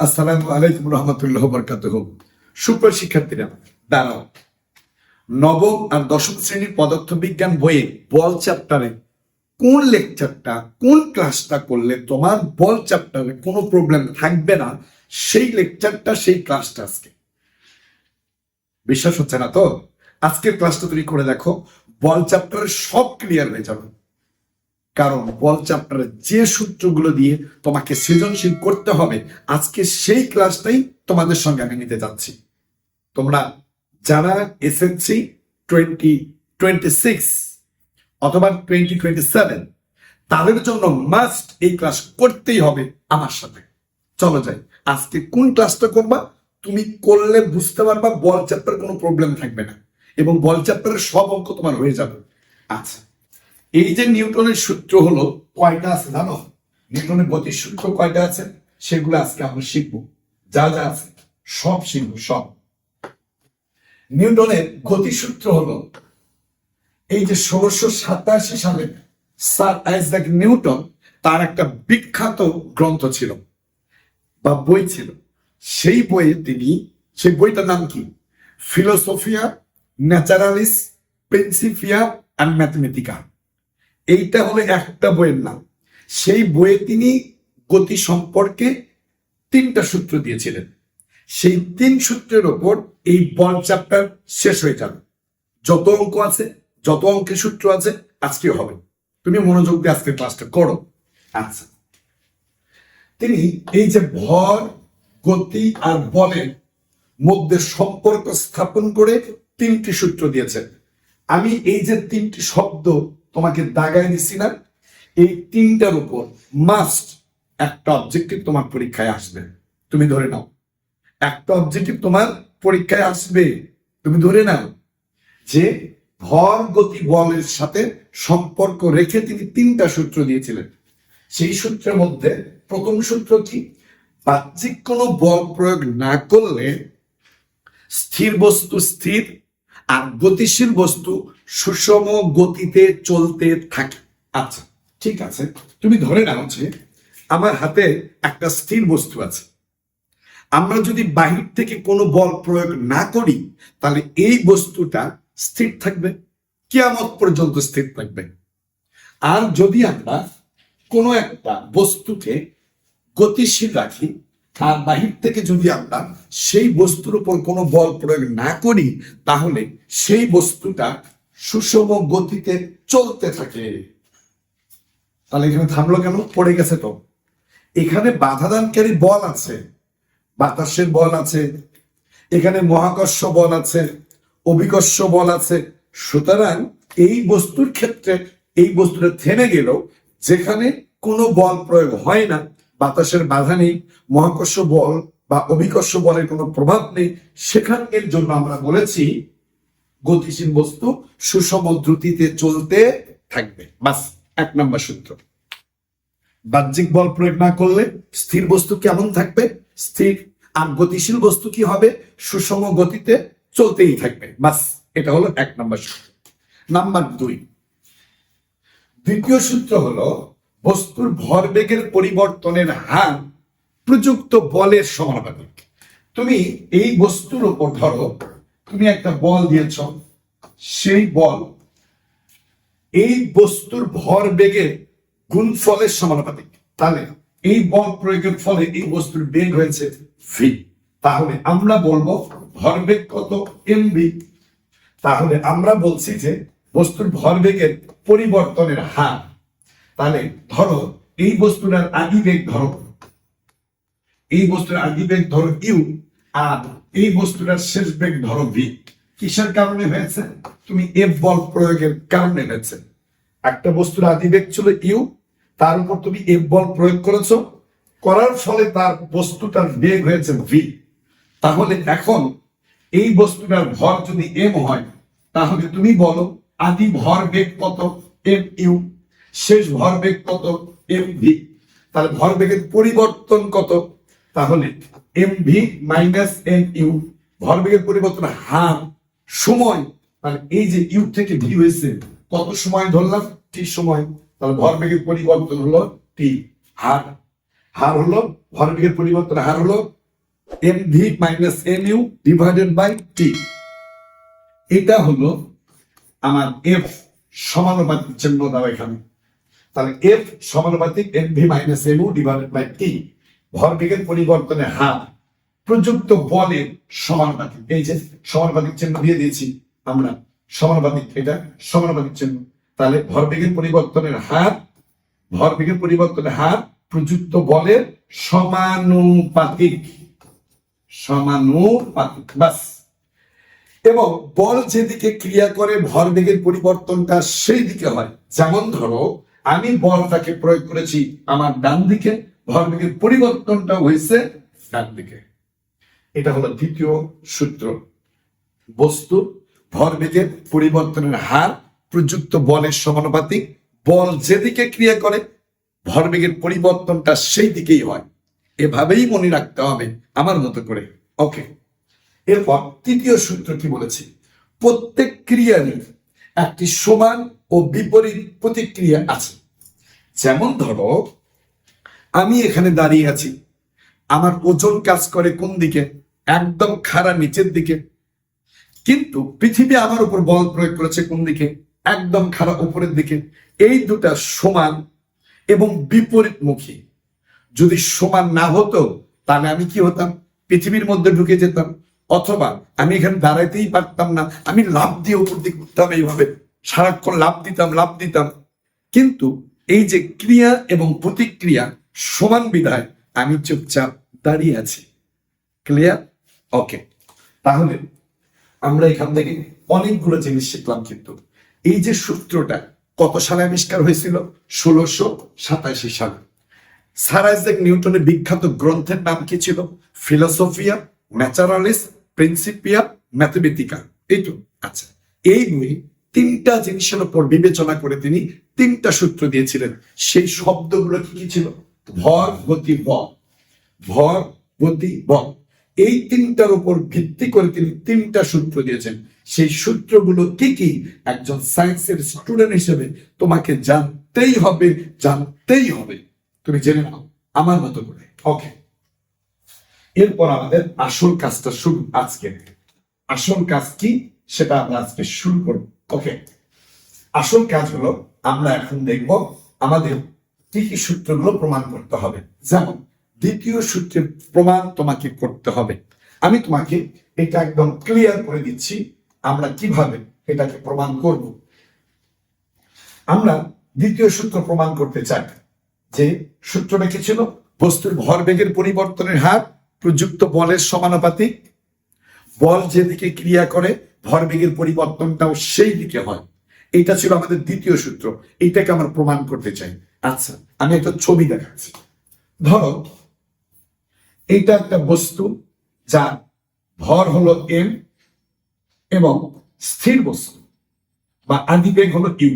আসসালামু আলাইকুম রহমতুল্লাহ বরকাতুহ। সুপ্রিয় শিক্ষার্থীরা, দাঁড়াও। নবম আর দশম শ্রেণীর পদার্থবিজ্ঞান বইয়ে বল চ্যাপ্টারে কোন লেকচারটা, কোন ক্লাসটা করলে তোমার বল চ্যাপ্টারে কোনো প্রবলেম থাকবে না, সেই লেকচারটা, সেই ক্লাসটা আজকে। বিশ্বাস হচ্ছে না তো? আজকের ক্লাসটা তুমি করে দেখো, বল চ্যাপ্টারে সব ক্লিয়ার হয়ে যাবে। কারণ বল চ্যাপ্টারে যে সূত্রগুলো দিয়ে তোমাকে সৃজনশীল করতে হবে, আজকে সেই ক্লাসটাই তোমাদের সঙ্গে আমি নিতে যাচ্ছি। তোমরা যারা এসএসসি 2026 অথবা 2027 তাদের জন্য মাস্ট এই ক্লাস করতেই হবে আমার সাথে। চলো যাই, আজকে কোন ক্লাসটা করবা, তুমি করলে বুঝতে পারবা বল চ্যাপ্টার কোনো প্রবলেম থাকবে না এবং বল চ্যাপ্টারের সব অঙ্ক তোমার হয়ে যাবে। আচ্ছা, এই যে নিউটনের সূত্র হলো কয়টা আছে জানো? নিউটনের গতির সূত্র কয়টা আছে সেগুলো আজকে আমরা শিখবো। যা যা আছে সব শিখবো, সব। নিউটনের গতির সূত্র হলো, এই যে 1687 সালে স্যার আইজাক নিউটন, তার একটা বিখ্যাত গ্রন্থ ছিল বা বই ছিল। সেই বইয়ে তিনি, সেই বইটার নাম কি? ফিলোসফিয়া ন্যাচারালিস প্রিন্সিপিয়া অ্যান্ড ম্যাথমেটিকা। এইটা হলো একটা বইয়ের নাম। সেই বইয়ে তিনি গতি সম্পর্কে 3টা সূত্র দিয়েছিলেন। সেই 3 সূত্রের ওপর এই বল চ্যাপ্টার শেষ হয়ে যাবে। যত অঙ্ক আছে, যত অঙ্কের সূত্র আছে, আজকে হবে। তুমি মনোযোগ দিয়ে আজকে ক্লাসটা করো। আচ্ছা, তিনি এই যে ভর, গতি আর বলের মধ্যে সম্পর্ক স্থাপন করে 3টি সূত্র দিয়েছেন। আমি এই যে 3টি শব্দ তোমাকে দাগায় দিছি না, এই 3টার উপর মাস্ট একটা অবজেক্টিভ তোমার পরীক্ষায় আসবে। তুমি ধরে নাও একটা অবজেক্টিভ তোমার পরীক্ষায় আসবে। তুমি ধরে নাও যে ভর, গতি, বলের সাথে সম্পর্ক রেখে তিনি 3টা সূত্র দিয়েছিলেন। সেই সূত্রের মধ্যে প্রথম সূত্র কি? বাহ্যিক কোনো বল প্রয়োগ না করলে স্থির বস্তু স্থির আর গতিশীল বস্তু সুষম গতিতে চলতে থাকে। আচ্ছা, ঠিক আছে, তুমি ধরে নাও যে আমার হাতে একটা স্থির বস্তু আছে। আমরা যদি বাহির থেকে কোনো বল প্রয়োগ না করি, তাহলে এই বস্তুটা স্থির থাকবে, কিয়ামত পর্যন্ত স্থির থাকবে। আর যদি আমরা কোনো একটা বস্তুকে গতিশীল রাখি আর বাহির থেকে যদি আমরা সেই বস্তুর উপর কোনো বল প্রয়োগ না করি, তাহলে সেই বস্তুটা সুষম গতিতে চলতে থাকে। তাহলে এখানে থামলো কেন? পড়ে গেছে তো। এখানে বাধাদানকারী বল আছে, বাতাসের বল আছে, এখানে মহাকর্ষ বল আছে, অভিকর্ষ বল আছে। সুতরাং এই বস্তুর ক্ষেত্রে এই বস্তুটা থেমে গেল যেখানে কোনো বল প্রয়োগ হয় না, বাতাসের বাধা নেই, মহাকর্ষ বল বা অভিকর্ষ বলের কোনো প্রভাব নেই, সেখানের জন্য আমরা বলেছি গতিশীল বস্তু সুষম দ্রুতিতে চলতে থাকবে। বাস, 1 নম্বর সূত্র। বাহ্যিক বল প্রয়োগ না করলে স্থির বস্তু কেমন থাকবে? স্থির। আর গতিশীল বস্তু কি হবে? সুষম গতিতে চলতেই থাকবে। বাস, এটা হলো 1 নম্বর সূত্র। নাম্বার 2, দ্বিতীয় সূত্র হলো বস্তুর ভরবেগের পরিবর্তনের হার প্রযুক্ত বলের সমানুপাতিক। তুমি এই বস্তুর উপর ধরো, তুমি একটা বল দিয়েছ, সেই বল এই বস্তুর ভরবেগের গুণফলের সমানুপাতিক। তাহলে এই বল প্রয়োগের ফলে এই বস্তুর বেগ হয়েছে ভি। তাহলে আমরা বলবো ভরবেগ কত? এমভি। তাহলে আমরা বলছি যে বস্তুর ভরবেগের পরিবর্তনের হার। তাহলে ধরো এই বস্তুটার আদিবেগ ধরো, এই বস্তুর আদিবেগ ধরো ইউ, আর এই বস্তুটার শেষ বেগ ধরো ভি। কিসের কারণে হয়েছে? তুমি এফ বল প্রয়োগের কারণে হয়েছে। একটা বস্তুর আদিবেগ ছিল ইউ, তার উপর তুমি এফ বল প্রয়োগ করেছো, করার ফলে তার বস্তুটার বেগ হয়েছে ভি। তাহলে এখন এই বস্তুটার ভর যদি এম হয়, তাহলে তুমি বলো আদি ভর বেগ কত? M U. শেষ ভর বেগ কত? M V. তাহলে ভর বেগের পরিবর্তন কত? তাহলে M V minus M U. ভর বেগের পরিবর্তন হার সময়। তাহলে এই যে ইউ থেকে ভি হয়েছে, কত সময় ধরলাম? টি সময়। তাহলে ভর বেগের পরিবর্তন হলো টি। হার, হার হলো ভরবেগের পরিবর্তনের হার হলো mv minus mu divided by T. এটা হলো আমার এফ সমানুপাতিক চিহ্ন দাও এখানে। তাহলে এফ সমানুপাতিক mv minus mu divided by T, ভরবেগের পরিবর্তনের হার প্রযুক্ত বলের সমানুপাতিক। এই যে সমানুপাতিক চিহ্ন দিয়ে দিয়েছি আমরা, সমানুপাতিক, এটা সমানুপাতিক চিহ্ন। তাহলে ভরবেগের পরিবর্তনের হার, ভরবেগের পরিবর্তনের হার প্রযুক্ত বলের সমানুপাতিক, সমানুপাতিক বাস। এবং বল যেদিকে ক্রিয়া করে ভরবেগের পরিবর্তনটা সেই দিকে হয়। যেমন ধরো আমি বলটাকে প্রয়োগ করেছি আমার ডান দিকে, ভরবেগের পরিবর্তনটা হয়েছে ডান দিকে। এটা হলো দ্বিতীয় সূত্র। বস্তু ভরবেগের পরিবর্তনের হার প্রযুক্ত বলের সমানুপাতিক, বল যেদিকে ক্রিয়া করে ভরবেগের পরিবর্তনটা সেই দিকেই হয়। এভাবেই মনে রাখতে হবে আমার মতো করে। ওকে, এরপর তৃতীয় সূত্র কি বলেছি, প্রত্যেক ক্রিয়ারই একটি সমান ও বিপরীত প্রতিক্রিয়া আছে। যেমন ধরো আমি এখানে দাঁড়িয়ে আছি, আমার ওজন কাজ করে কোন দিকে, একদম খাড়া নিচের দিকে, কিন্তু পৃথিবী আমার উপর বল প্রয়োগ করেছে কোন দিকে, একদম খাড়া উপরের দিকে। এই দুটা সমান এবং বিপরীতমুখী। যদি সমান না হতো তাহলে আমি কি হতাম, পৃথিবীর মধ্যে ঢুকে যেতাম, অথবা আমি এখানে দাঁড়াইতেই পারতাম না, আমি লাফ দিয়ে উপর দিকে উঠতাম, এইভাবে সারাক্ষণ লাফ দিতাম। কিন্তু এই যে ক্রিয়া এবং প্রতিক্রিয়া সমান বিধায় আমি চুপচাপ দাঁড়িয়ে আছি। ক্লিয়ার? ওকে, তাহলে আমরা এখান থেকে অনেকগুলো জিনিস শিখলাম। কিন্তু এই যে সূত্রটা কত সালে আবিষ্কার হয়েছিল? 1687 সালে। স্যার আইজ্যাক নিউটনের বিখ্যাত গ্রন্থের নাম কি ছিল? ফিলোসফিয়া ন্যাচারালিস প্রিন্সিপিয়া ম্যাথমেটিকা। এই তো। আচ্ছা, এই বই তিনটা জিনিসের উপর বিবেচনা করে তিনি তিনটা সূত্র দিয়েছিলেন। সেই শব্দগুলো কি কি ছিল? ভর, গতি, বল। ভর, গতি, বল, এই তিনটার উপর ভিত্তি করে তিনি তিনটা সূত্র দিয়েছেন। সেই সূত্রগুলো কি কি একজন সায়েন্সের স্টুডেন্ট হিসেবে তোমাকে জানতেই হবে। তুমি জেনে নাও আমার মতো করে। ওকে, এরপর আমাদের আসল কাজটা শুরু। আজকে আসল কাজ কি সেটা আমরা আজকে শুরু করব। ওকে, আসল কাজ হলো আমরা এখন দেখব আমাদের কি কি সূত্রগুলো প্রমাণ করতে হবে। যেমন দ্বিতীয় সূত্রের প্রমাণ তোমাকে করতে হবে। আমি তোমাকে এটা একদম ক্লিয়ার করে দিচ্ছি আমরা কিভাবে এটাকে প্রমাণ করব। আমরা দ্বিতীয় সূত্র প্রমাণ করতে চাই। যে সূত্রটা কি ছিল? বস্তুর ভরবেগের পরিবর্তনের হার প্রযুক্ত বলের সমানুপাতিক, বল যেদিকে ক্রিয়া করে ভরবেগের পরিবর্তনটাও সেই দিকে হয়। এটা ছিল আমাদের দ্বিতীয় সূত্র। এইটাকে আমরা প্রমাণ করতে চাই। আচ্ছা, আমি একটা ছবি দেখাচ্ছি। ধরো এইটা একটা বস্তু যার ভর হলো m এবং স্থির বস্তু বা আদিবেগ হলো u।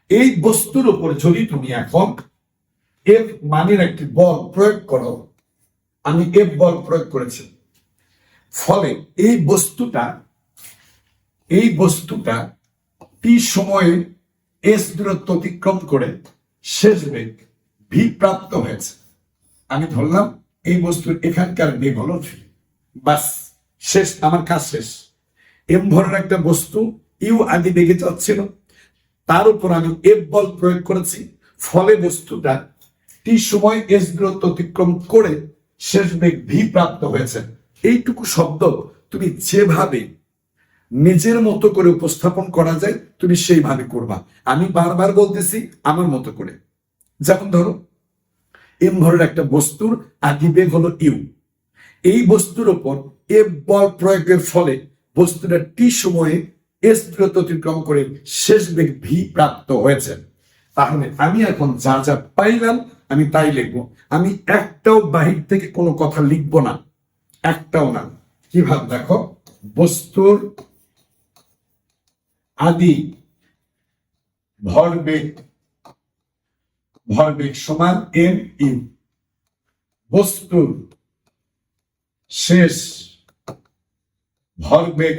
এই বস্তুর উপর যদি তুমি এখন F মানের একটি বল প্রয়োগ করো, আমি F বল প্রয়োগ করেছি, ফলে এই বস্তুটা t সময়ে s দূরত্ব অতিক্রম করে শেষ বেগ v প্রাপ্ত হয়েছে। আমি ধরলাম এই বস্তুর এখানকার বেগ হলো v। বাস, শেষ, আমার কাজ শেষ। m ভরের একটা বস্তু u আদি বেগে যাচ্ছিল, তার উপর আমি F বল প্রয়োগ করেছি, ফলে বস্তুটা t সময় s দূরত্ব অতিক্রম করে শেষ বেগ v প্রাপ্ত হয়েছে। এইটুকু শব্দ তুমি যেভাবে নিজের মতো করে উপস্থাপন করা যায় তুমি সেইভাবে করবা। আমি বারবার বলতেছি আমার মতো করে। যেমন ধরো m ভরের একটা বস্তুর আদিবেগ হলো u, এই বস্তুর উপর F বল প্রয়োগের ফলে বস্তুটা t সময়ে s দূরত্ব অতিক্রম করে শেষ বেগ v প্রাপ্ত হয়েছে। তাহলে আমি এখন যা যা পাইলাম আমি তাই লিখবো। আমি একটাও বাহির থেকে কোনো কথা লিখবো না, একটাও না। কিভাবে? দেখো, বস্তুর আদি ভরবেগ সমান m u, বস্তুর শেষ ভরবেগ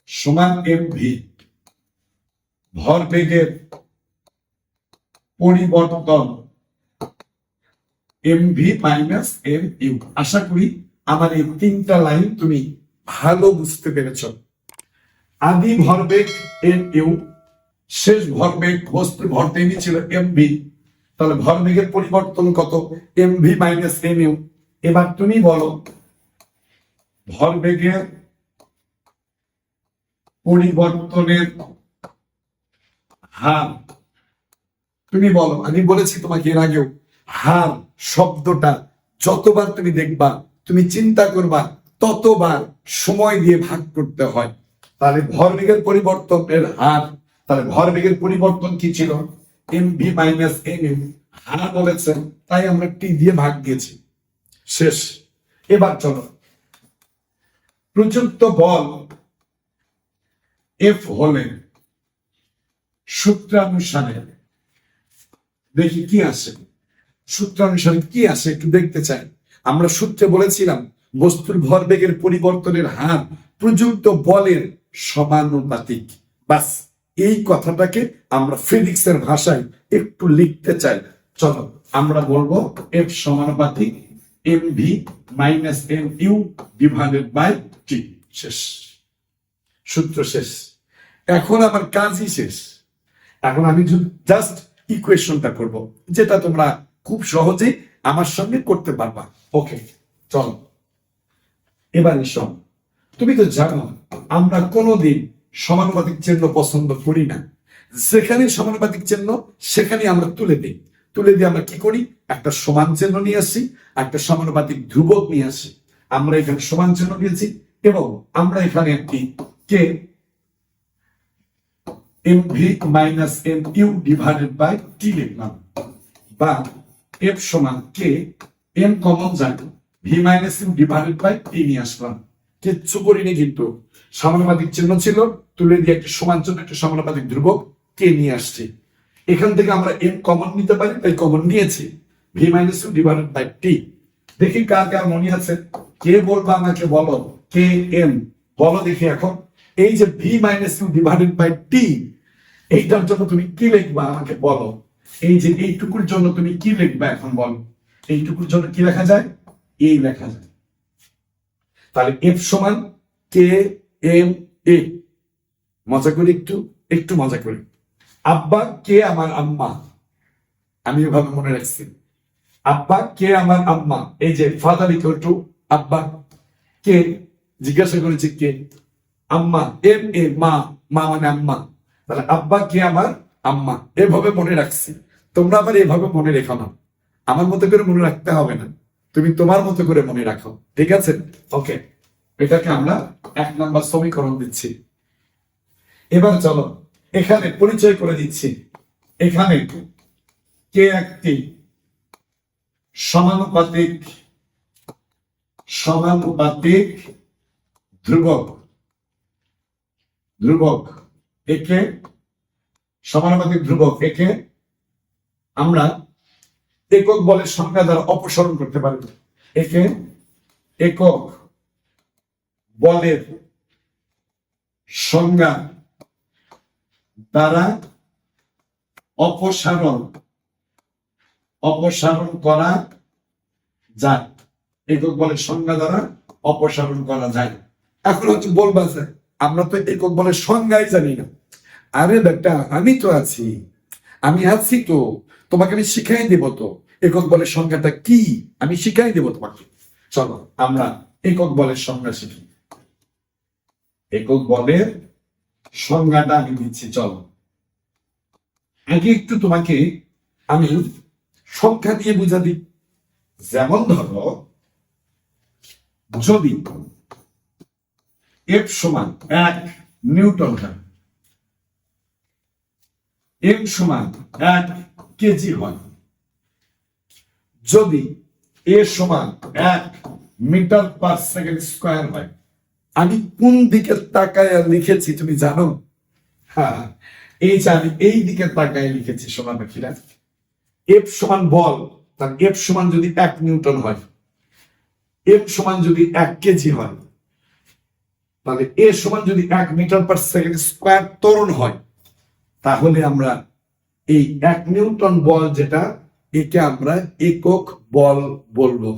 সমান mv, ভরবেগের পরিবর্তন mv মাইনাস mu। আশা করি আমার এই তিনটা লাইন তুমি ভালো বুঝতে পেরেছ। আদি ভরবেগ mu, শেষ ভরবেগ বস্তুর ভরবেগই ছিল mv, তাহলে ভরবেগের পরিবর্তন কত? mv minus mu। এবার তুমি বলো ভরবেগের পরিবর্তনের হার। তুমি বলো, আমি বলেছি তোমাকে এর আগেও, হার শব্দটা যতবার তুমি দেখবা, তুমি চিন্তা করবা, ততবার সময় দিয়ে ভাগ করতে হয়। তাহলে ভরবেগের পরিবর্তনের হার, তাহলে ভরবেগের পরিবর্তন কি ছিল? mv minus mu। হার বলেছেন তাই আমরা টি দিয়ে ভাগ দিয়েছি, শেষ। এবার চলো, প্রযুক্ত বল এফ হলে সূত্রানুসারে দেখি কি আসে, সূত্রানুসারে কি আসে একটু দেখতে চাই। আমরা সূত্রে বলেছিলাম বস্তুর ভরবেগের পরিবর্তনের হার প্রযুক্ত বলের সমানুপাতিক। বাস এই কথাটাকে আমরা ফিজিক্সের ভাষায় একটু লিখতে চাই। চলো আমরা বলবো এফ সমানুপাতিক mv minus mu divided by T. শেষ, সূত্র শেষ। এখন আমার কাজই শেষ। এখন আমি জাস্ট ইকুয়েশনটা করব, যেটা তোমরা খুব সহজেই আমার সঙ্গে করতে পারবা। ওকে চলো এবার শোন। তুমি তো জানো আমরা কোনোদিন সমানুপাতিক চিহ্ন পছন্দ করি না। যেখানে সমানুপাতিক চিহ্ন সেখানে আমরা তুলে দিই। তুলে দিয়ে আমরা কি করি? একটা সমান চিহ্ন নিয়ে আসি, একটা সমানুপাতিক ধ্রুবক নিয়ে আসি। আমরা এখানে সমান চিহ্ন দিয়েছি এবং আমরা এখানে একটি K mv minus mu divided by T লিখলাম, বা f সমান কে m কমন যায় v minus mu divided by T নিয়ে আসলাম। কিচ্ছু করিনি, কিন্তু সমানুপাতিক চিহ্ন ছিল, তুলে দিয়ে একটা সমান চিহ্ন, একটা সমানুপাতিক ধ্রুবক কে নিয়ে আসছি। এখান থেকে আমরা m কমন নিতে পারি, তাই কমন নিয়েছি, v minus mu divided by T. দেখি কার কার মনে আছে, কে বলবা আমাকে বলো, কে এম বলো দেখি। এখন এই যে v minus mu divided by T, এইটার জন্য তুমি কি লিখবা আমাকে বলো। এই যে এইটুকুর জন্য তুমি কি লিখবা এখন বলো। এইটুকুর জন্য কি লেখা যায়? এই লেখা যায়। তাহলে এফ সমান কে এম এ। মজা করি, একটু একটু মজা করি। আব্বা কে আমার আম্মা, আমি এভাবে মনে রাখছি। আব্বা কে আমার আম্মা, এই যে ফাদার ইকুয়াল টু আব্বা, কে জিজ্ঞাসা করেছি কে, আম্মা এম এ মা, মা মানে আম্মা, তাহলে আব্বা কে আমার আম্মা। এভাবে মনে রাখছি। তোমরা আবার এভাবে মনে রেখো না, আমার মতো করে মনে রাখতে হবে না, তুমি তোমার মতো করে মনে রাখো, ঠিক আছে? ওকে, এটাকে আমরা 1 নাম্বার সমীকরণ দিচ্ছি। এবার চলো এখানে পরিচয় করে দিচ্ছি। এখানে কে একটি সমানুপাতিক সমানুপাতিক ধ্রুবক, ধ্রুবক একে সমানুপাতিক ধ্রুবক, একে আমরা একক বলের সংজ্ঞা দ্বারা অপসারণ করতে পারি। একে একক বলের সংজ্ঞা দ্বারা অপসারণ করা যায়। একক বলের সংজ্ঞা দ্বারা অপসারণ করা যায়। এখন হচ্ছে বলবা যে আমরা তো একক বলের সংজ্ঞাই জানি না। আরে বেটা, আমি তো আছি, আমি আছি তো, তোমাকে আমি শিখাই দেব তো একক বলের সংজ্ঞাটা কি, আমি শিখাই দেব তোমাকে। চলো আমরা একক বলের সংজ্ঞা শিখি। একক বলের সংজ্ঞাটা আমি দিচ্ছি। চলো আগে একটু তোমাকে আমি সংখ্যা দিয়ে বুঝা দিই। যেমন ধরো, যদি এফ সমান 1 নিউটন হয়, এম সমান 1 কেজি হয়, যদি এ সমান 1 মিটার পার সেকেন্ড স্কয়ার হয়। আমি কোন দিকে তাকায় লিখেছি তুমি জানো? হ্যাঁ, এই যে আমি এই দিকে তাকায় লিখেছি সোনা পাখিরা। এফ সমান বল, তার এফ সমান যদি 1 নিউটন হয়, এফ সমান যদি 1 কেজি হয়, তাহলে এ সমান যদি 1 মিটার পার সেকেন্ড স্কয়ার ত্বরণ হয়, তাহলে আমরা এই 1 নিউটন বল যেটা একে আমরা একক বল বলবো।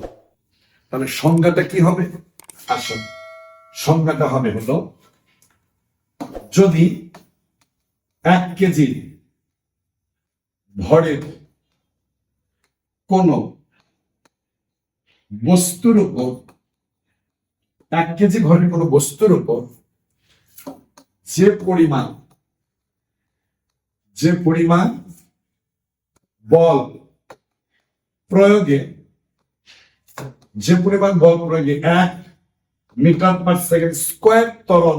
তাহলে সংজ্ঞাটা কি হবে? আসুন, সংজ্ঞাটা হবে হলো, যদি 1 কেজি ভরের কোন বস্তুর উপর 1 কেজি ভরের কোন বস্তুর উপর যে পরিমাণ বল প্রয়োগে 1 মিটার পার সেকেন্ড স্কোয়ার ত্বরণ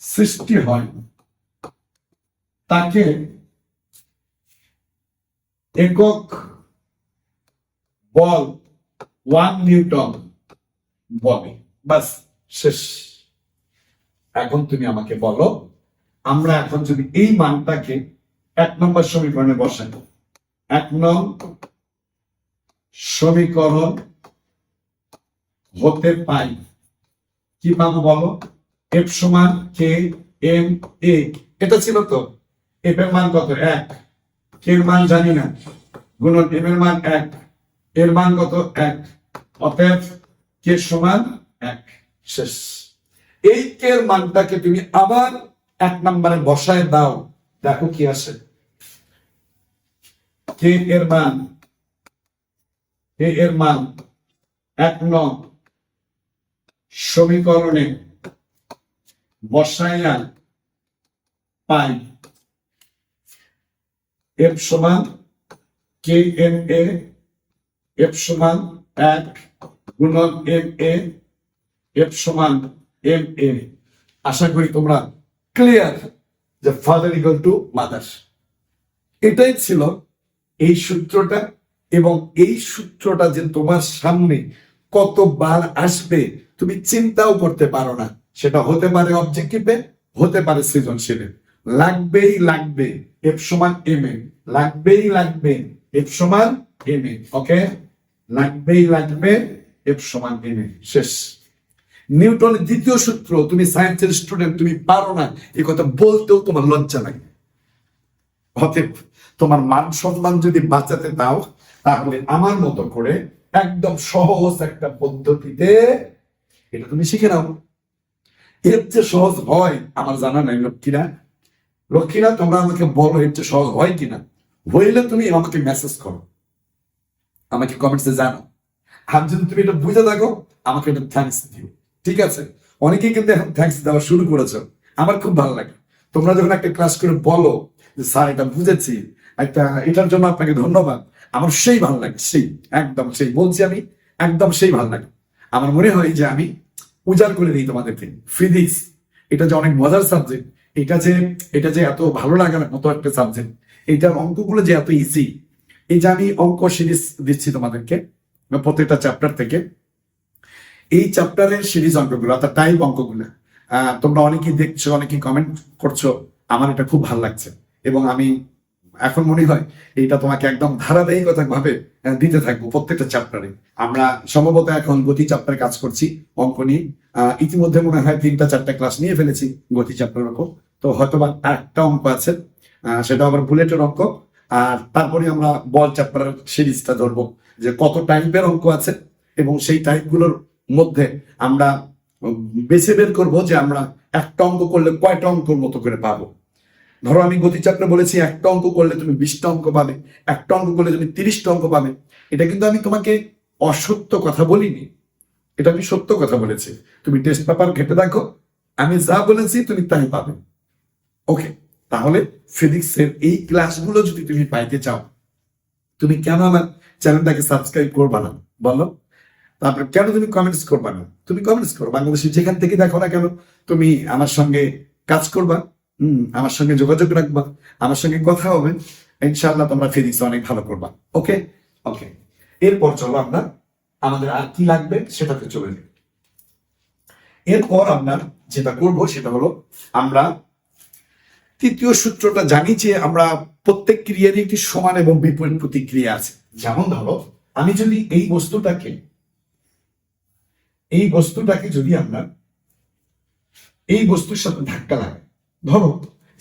সৃষ্টি হয় তাকে একক বল 1 নিউটন বলে। বাস, শেষ। এখন তুমি আমাকে বলো, আমরা এখন যদি এই মানটাকে 1 নম্বর সমীকরণে বসাই, 1 নং সমীকরণ হতে পাই কি পাবো বলো? এফ সমান কে এম এ, এটা ছিল তো। এফ এর মান কত? 1, কে এর মান জানি না, গুণন এম এর মান 1, এর মান কত? 1, অতএব কে সমান 1। শেষ। এই কে এর মানটাকে তুমি আবার 1 নম্বরে বসায় দাও, দেখো কি আসে। কে এর মান 1 নং সমীকরণে বসাইয়া পাই এফ সমান কে এম এ, এফ সমান 1 গুণন এম এ, এফ সমান এম এ। আশা করি তোমরা ক্লিয়ার যে ফাদার ইকুয়াল টু মাদার। এটাই ছিল এই সূত্রটা, এবং এই সূত্রটা যে তোমার সামনে কতবার আসবে তুমি চিন্তাও করতে পারো না। সেটা হতে পারে অবজেক্টিভে, হতে পারে সৃজনশীলে। লাগবে এফ সমান এম এ, লাগবে এফ সমান এম এ। ওকে, লাগবে এফ সমান এম এ। শেষ। নিউটনের দ্বিতীয় সূত্র তুমি সায়েন্সের স্টুডেন্ট, তুমি পারো না এই কথা বলতেও তোমার লজ্জা লাগে। অতএব তোমার মান সম্মান যদি বাঁচাতে দাও, তাহলে আমার মতো করে একদম সহজ একটা পদ্ধতিতে এটা তুমি শিখে নাও। এর চেয়ে সহজ হয় আমার জানা নাই। লক্ষ্মীরা তোমরা আমাকে বলো এর চেয়ে সহজ হয় কিনা। হইলে তুমি আমাকে মেসেজ করো, আমাকে কমেন্টসে জানো। আর যদি তুমি এটা বুঝে থাকো, আমাকে এটা থ্যাঙ্কস দিও। ঠিক আছে? অনেকেই কিন্তু এখন থ্যাঙ্কস দেওয়া শুরু করেছো, আমার খুব ভালো লাগে। তোমরা যখন একটা ক্লাস করে বলো যে স্যার এটা বুঝেছি, এটার জন্য আপনাকে ধন্যবাদ, আমার সেই ভালো লাগে, সেই একদম সেই বলছি আমি, একদম সেই ভালো লাগে। আমার মনে হয় যে আমি উজাড় করে দিই তোমাদেরকে। ফিজিক্স এটা যে অনেক মজার সাবজেক্ট, এটা যে এত ভালো লাগার মতো একটা সাবজেক্ট, এইটার অঙ্কগুলো যে এত ইজি। এই যে আমি অঙ্ক সিরিজ দিচ্ছি তোমাদেরকে প্রত্যেকটা চ্যাপ্টার থেকে, এই চ্যাপ্টারের সিরিজ অঙ্কগুলো অর্থাৎ টাইপ অঙ্কগুলো তোমরা অনেকেই দেখছো, অনেকেই কমেন্ট করছো, আমার এটা খুব ভালো লাগছে। এবং আমি এখন মনে হয় এইটা তোমাকে একদম ধারাবাহিকতা ভাবে দিতে থাকবো প্রত্যেকটা চ্যাপ্টারে। আমরা সম্ভবত এখন গতি চ্যাপ্টারে কাজ করছি অঙ্ক নিয়ে। ইতিমধ্যে মনে হয় 3-4টা ক্লাস নিয়ে ফেলেছি গতি চ্যাপ্টারের অঙ্ক। তো হয়তো বা একটা অঙ্ক আছে, সেটা আবার বুলেটের অঙ্ক। আর তারপরে আমরা বল চ্যাপ্টারের সিরিজটা ধরবো যে কত টাইপের অঙ্ক আছে, এবং সেই টাইপগুলোর মধ্যে আমরা বেছে বের করবো যে আমরা একটা অঙ্ক করলে কয়টা অঙ্কর মতো করে পাবো। ধরো আমি গতি চ্যাপ্টারে বলেছি একটা অঙ্ক করলে তুমি 20টা অঙ্ক পাবে, একটা অঙ্ক করলে তুমি 30টা অঙ্ক পাবে। এটা কিন্তু আমি তোমাকে অসত্য কথা বলিনি, এটা আমি সত্য কথা বলেছি। তুমি টেস্ট পেপার ঘেটে দেখো, আমি যা বলেছি তুমি তাই পাবে। ওকে, তাহলে ফিজিক্সের এই ক্লাসগুলো যদি তুমি পাইতে চাও, তুমি কেন আমার চ্যানেলটাকে সাবস্ক্রাইব করবা না বলো? তারপরে কেন তুমি কমেন্টস করবা না? তুমি কমেন্টস করো, বাংলাদেশের যেখান থেকে দেখো না কেন, তুমি আমার সঙ্গে কাজ করবা, আমার সঙ্গে যোগাযোগ রাখবা, আমার সঙ্গে কথা হবে, ইনশাআল্লাহ তোমরা ফিজিক্স অনেক ভালো করবা। ওকে ওকে, এরপর চলো আমরা আমাদের আর কি লাগবে সেটাতে চলে যাই। এরপর আমরা যেটা করব সেটা হলো, আমরা তৃতীয় সূত্রটা জানি যে আমরা প্রত্যেক ক্রিয়ারই একটি সমান এবং বিপরীত প্রতিক্রিয়া আছে। যেমন ধরো আমি যদি এই বস্তুটাকে যদি আমরা এই বস্তুর সাথে ধাক্কা লাগাই, ধরো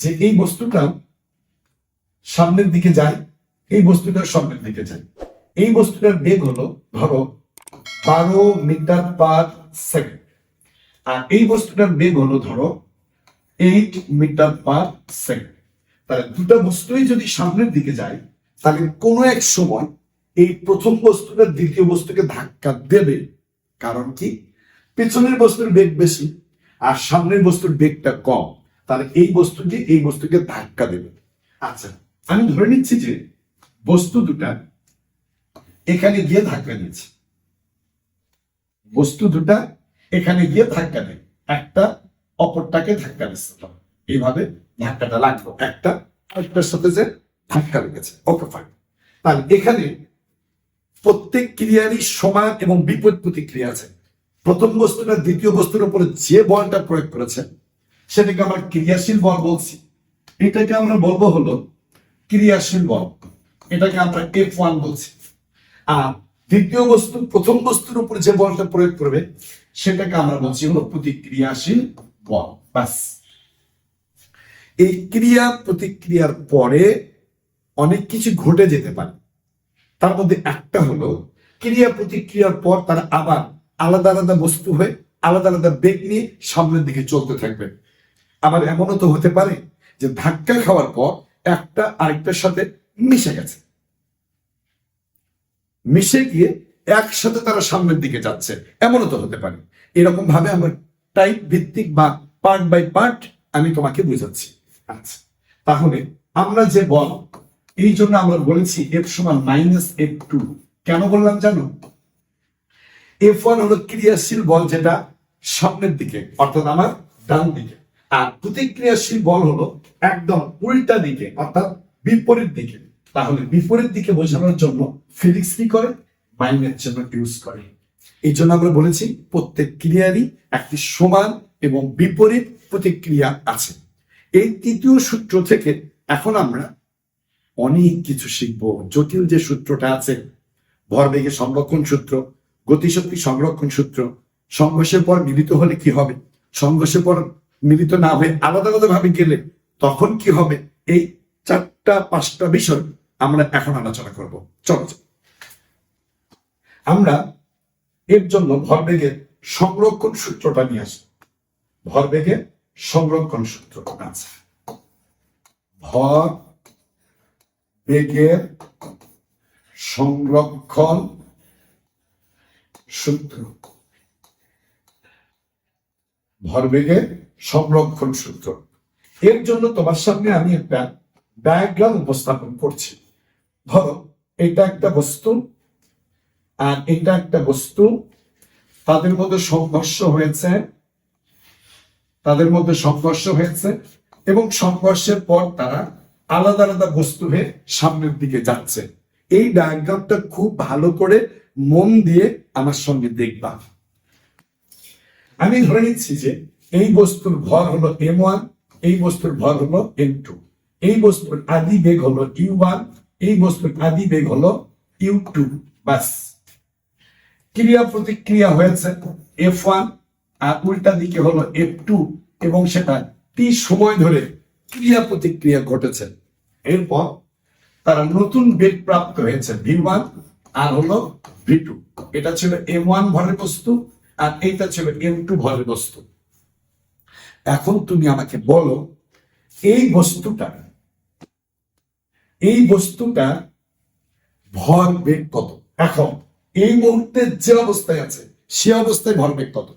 যে এই বস্তুটা সামনের দিকে যায়, এই বস্তুটার সামনের দিকে যায়, এই বস্তুটার বেগ হলো ধরো 12 মিটার/সেকেন্ড, আর এই বস্তুটার বেগ হলো ধরো 8 মিটার/সেকেন্ড। তাহলে দুটো বস্তুই যদি সামনের দিকে যায়, তাহলে কোনো এক সময় এই প্রথম বস্তুটা দ্বিতীয় বস্তুকে ধাক্কা দেবে। কারণ কি? পেছনের বস্তুর বেগ বেশি আর সামনের বস্তুর বেগটা কম, তাহলে এই বস্তুটি এই বস্তুকে ধাক্কা দেবে। আচ্ছা, আমি ধরে নিচ্ছি যে বস্তু দুটা এখানে গিয়ে ধাক্কা দিয়েছে, বস্তু দুটা এখানে গিয়ে ধাক্কা দেয়, একটা অপরটাকে ধাক্কা দিচ্ছে, এইভাবে ধাক্কাটা লাগলো, একটা আরেকটার সাথে যে ধাক্কা লেগেছে। Okay fine. তাহলে এখানে প্রত্যেক ক্রিয়ারই সমান এবং বিপরীত প্রতিক্রিয়া আছে। প্রথম বস্তুটা দ্বিতীয় বস্তুর উপরে যে বলটা প্রয়োগ করেছে সেটাকে আমরা ক্রিয়াশীল বল বলছি, এটাকে আমরা বলবো হলো ক্রিয়াশীল বল, এটাকে আমরা F1 বলছি। আর দ্বিতীয় বস্তু প্রথম বস্তুর উপর যে বলটা প্রয়োগ করবে সেটাকে আমরা বলছি হলো প্রতিক্রিয়াশীল বল। বাস। এই ক্রিয়া প্রতিক্রিয়ার পরে অনেক কিছু ঘটে যেতে পারে, তার মধ্যে একটা হলো ক্রিয়া প্রতিক্রিয়ার পর তারা আবার আলাদা আলাদা বস্তু হয়ে আলাদা আলাদা বেগ নিয়ে সামনের দিকে চলতে থাকবে। আবার এমনও তো হতে পারে যে ধাক্কা খাওয়ার পর একটা আরেকটার সাথে মিশে গেছে, মিশে গিয়ে একসাথে তারা সামনের দিকে যাচ্ছে, এমনও তো হতে পারে। এরকম ভাবে আমরা টাইপ ভিত্তিক বা পার্ট বাই পার্ট আমি তোমাকে বুঝাচ্ছি। আচ্ছা, তাহলে আমরা যে বল, এই জন্য আমরা বলেছি F সমান -F2। কেন বললাম জানো? F1 হলো ক্রিয়াশীল বল, যেটা সামনের দিকে অর্থাৎ আমার ডান দিকে, আর প্রতিক্রিয়াশীল বল হলো একদম উল্টা দিকে অর্থাৎ বিপরীত দিকে। তাহলে বিপরীত দিকে বোঝানোর জন্য ফিজিক্স কি করে? মাইনের জন্য ইউজ করে। এই জন্য আমরা বলেছি প্রত্যেক ক্রিয়ারই একটি সমান এবং বিপরীত প্রতিক্রিয়া আছে। এই তৃতীয় সূত্র থেকে এখন আমরা অনেক কিছু শিখবো। জটিল যে সূত্রটা আছে, ভরবেগের সংরক্ষণ সূত্র, গতিশক্তি সংরক্ষণ সূত্র, সংঘর্ষের পর মিলিত হলে কি হবে, সংঘর্ষের পর মিলিত না হয়ে আলাদা আলাদা ভাবে গেলে তখন কি হবে, এই 4-5টা বিষয় আমরা এখন আলোচনা করব। চলো আমরা এর জন্য ভরবেগের সংরক্ষণ সূত্রটা নিয়ে আসি। ভরবেগের সংরক্ষণ সূত্র আছে, ভর বেগের সংরক্ষণ সূত্র, ভরবেগের সংরক্ষণ সূত্র। এর জন্য তোমার সামনে আমি একটা ডায়াগ্রাম উপস্থাপন করছি। ধরো এটা একটা বস্তু আর এটা একটা বস্তু, তাদের মধ্যে সংঘর্ষ হয়েছে, এবং সংঘর্ষের পর তারা আলাদা আলাদা বস্তু হয়ে সামনের দিকে যাচ্ছে। এই ডায়াগ্রামটা খুব ভালো করে মন দিয়ে আমার সঙ্গে দেখবা। আমি ধরে নিচ্ছি যে এই বস্তুর ভর হলো m1, এই বস্তুর ভর হলো m2, এই বস্তুর আদি বেগ হলো u1, এই বস্তুর আদি বেগ হলো u2। বাস। ক্রিয়া প্রতিক্রিয়া হয়েছে F1 আর উল্টা দিকে হলো F2, এবং সেটা t সময় ধরে ক্রিয়া প্রতিক্রিয়া ঘটেছে। এরপর তারা নতুন বেগ প্রাপ্ত হয়েছে v1 আর হলো v2। এটা ছিল m1 ভরের বস্তু আর এইটা ছিল m2 ভরের বস্তু। এখন তুমি আমাকে বলো এই বস্তুটা ভর বেগ কত? এখন এই মুহূর্তে যে অবস্থায় আছে সে অবস্থায় ভর বেগ কত?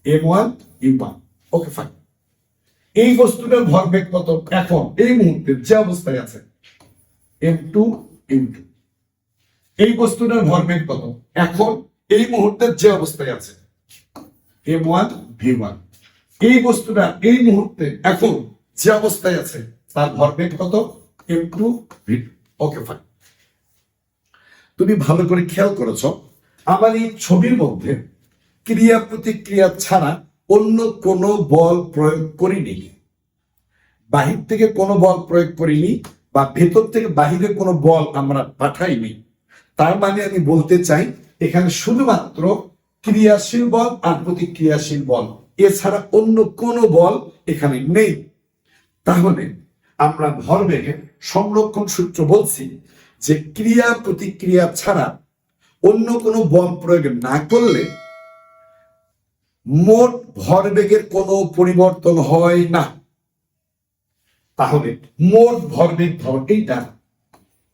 m1 u1। Okay fine. এই বস্তুটার ভর বেগ কত এখন এই মুহূর্তে যে অবস্থায় আছে? m2 u2। এই বস্তুটার ভর বেগ কত এখন এই মুহূর্তে যে অবস্থায় আছে? m1 v1। এই বস্তুটা এই মুহূর্তে এখন যে অবস্থায় আছে তার ভর বেগ কত? m2 v2। Okay fine. তুমি ভালো করে খেয়াল করেছো, আমার এই ছবির মধ্যে ক্রিয়া প্রতিক্রিয়া ছাড়া অন্য কোনো বল প্রয়োগ করিনি, বাহির থেকে কোনো বল প্রয়োগ করিনি, বা ভেতর থেকে বাহিরে কোনো বল আমরা পাঠাইনি। তার মানে আমি বলতে চাই এখানে শুধুমাত্র ক্রিয়াশীল বল আর প্রতিক্রিয়াশীল বল, এছাড়া অন্য কোনো বল এখানে নেই। তাহলে আমরা ভরবেগের সংরক্ষণ সূত্র বলছি যে ক্রিয়া প্রতিক্রিয়া ছাড়া অন্য কোনো বল প্রয়োগ না করলে মোট ভরবেগের কোনো পরিবর্তন হয় না। তাহলে মোট ভরবেগ ধর এইটা